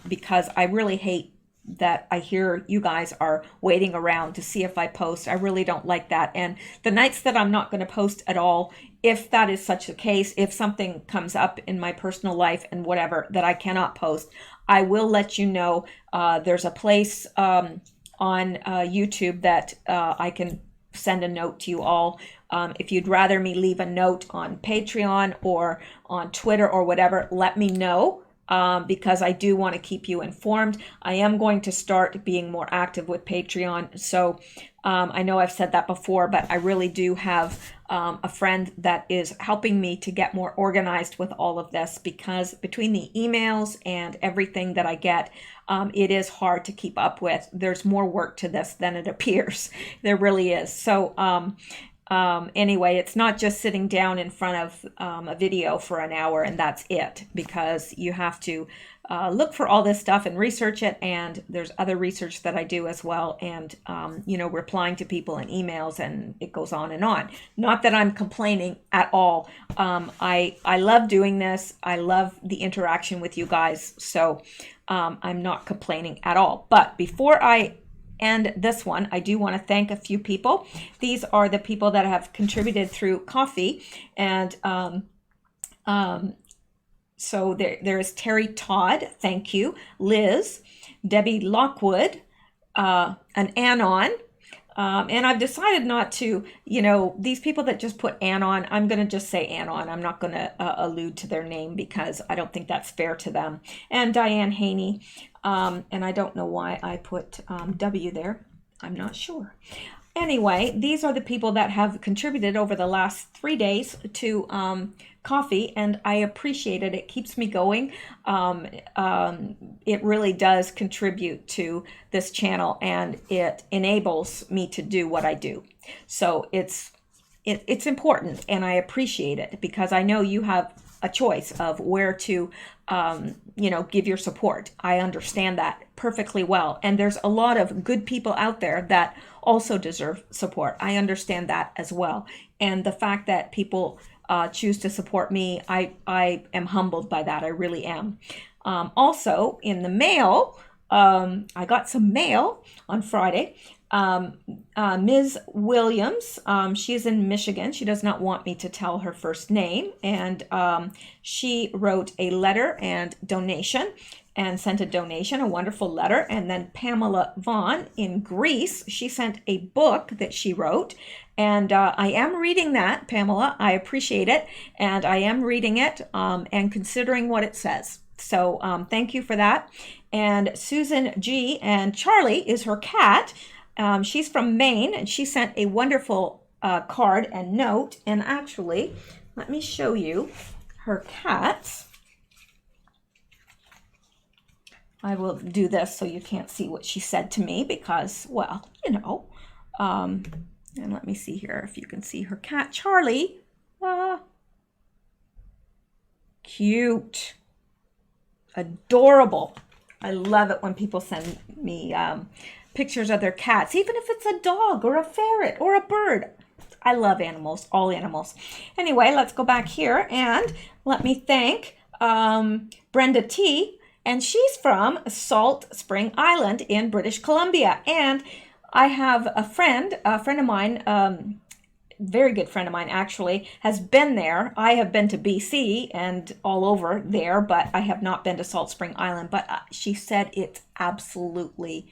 because I really hate that I hear you guys are waiting around to see if I post. I really don't like that. And the nights that I'm not going to post at all, if that is such a case, if something comes up in my personal life and whatever that I cannot post, I will let you know. There's a place on YouTube that I can send a note to you all. If you'd rather me leave a note on Patreon or on Twitter or whatever, let me know. Because I do want to keep you informed. I am going to start being more active with Patreon. So I know I've said that before, but I really do have a friend that is helping me to get more organized with all of this, because between the emails and everything that I get, it is hard to keep up with. There's more work to this than it appears. There really is. So anyway, it's not just sitting down in front of a video for an hour and that's it, because you have to look for all this stuff and research it, and there's other research that I do as well, and you know, replying to people in emails, and it goes on and on. Not that I'm complaining at all. I love doing this. I love the interaction with you guys, so I'm not complaining at all. But before I end this one, I do want to thank a few people. These are the people that have contributed through Coffee, and so there is Terry Todd, thank you, Liz, Debbie Lockwood, an Anon, and I've decided not to, you know, these people that just put Anon, I'm going to just say Anon. I'm not going to allude to their name because I don't think that's fair to them. And Diane Haney, and I don't know why I put W there. I'm not sure. anyway, these are the people that have contributed over the last 3 days to coffee, and I appreciate it. It keeps me going. It really does contribute to this channel, and it enables me to do what I do. So it's important, and I appreciate it, because I know you have a choice of where to give your support. I understand that perfectly well, and there's a lot of good people out there that also deserve support. I understand that as well, and the fact that people choose to support me, I am humbled by that. I really am. Also, in the mail, I got some mail on Friday. Ms. Williams, she's in Michigan. She does not want me to tell her first name. And she wrote a letter and donation, and sent a donation, a wonderful letter. And then Pamela Vaughn in Greece, she sent a book that she wrote. And I am reading that, Pamela. I appreciate it. And I am reading it and considering what it says. So thank you for that. And Susan G. and Charlie is her cat. She's from Maine, and she sent a wonderful card and note. And actually, let me show you her cats. I will do this so you can't see what she said to me, because, well, and let me see here if you can see her cat, Charlie. Cute. Adorable. I love it when people send me pictures of their cats, even if it's a dog or a ferret or a bird. I love animals, all animals. Anyway, let's go back here and let me thank Brenda T. And she's from Salt Spring Island in British Columbia. And I have a friend of mine, very good friend of mine actually, has been there. I have been to BC and all over there, but I have not been to Salt Spring Island. But she said it's absolutely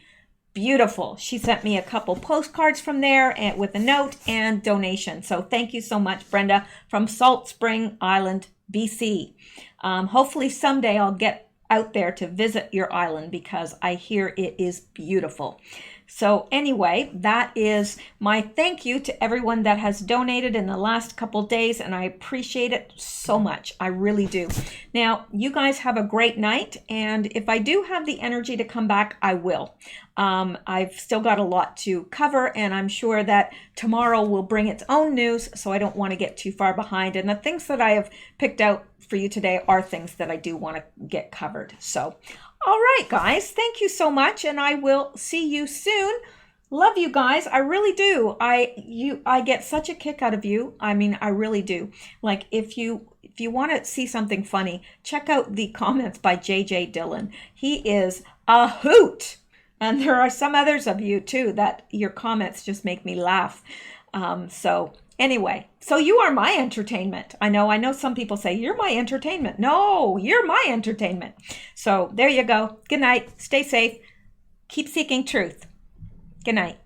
beautiful. She sent me a couple postcards from there and with a note and donation. So thank you so much, Brenda, from Salt Spring Island, BC. Hopefully someday I'll get out there to visit your island, because I hear it is beautiful. So anyway, that is my thank you to everyone that has donated in the last couple days, and I appreciate it so much. I really do. Now, you guys have a great night, and if I do have the energy to come back, I will. I've still got a lot to cover, and I'm sure that tomorrow will bring its own news, so I don't want to get too far behind. And the things that I have picked out for you today are things that I do want to get covered. So, all right, guys, thank you so much, and I will see you soon. Love you guys. I really do. I get such a kick out of you. I mean, I really do. Like, if you want to see something funny, check out the comments by JJ Dillon. He is a hoot. And there are some others of you too that your comments just make me laugh. So anyway, so you are my entertainment. I know some people say, you're my entertainment. No, you're my entertainment. So there you go. Good night. Stay safe. Keep seeking truth. Good night.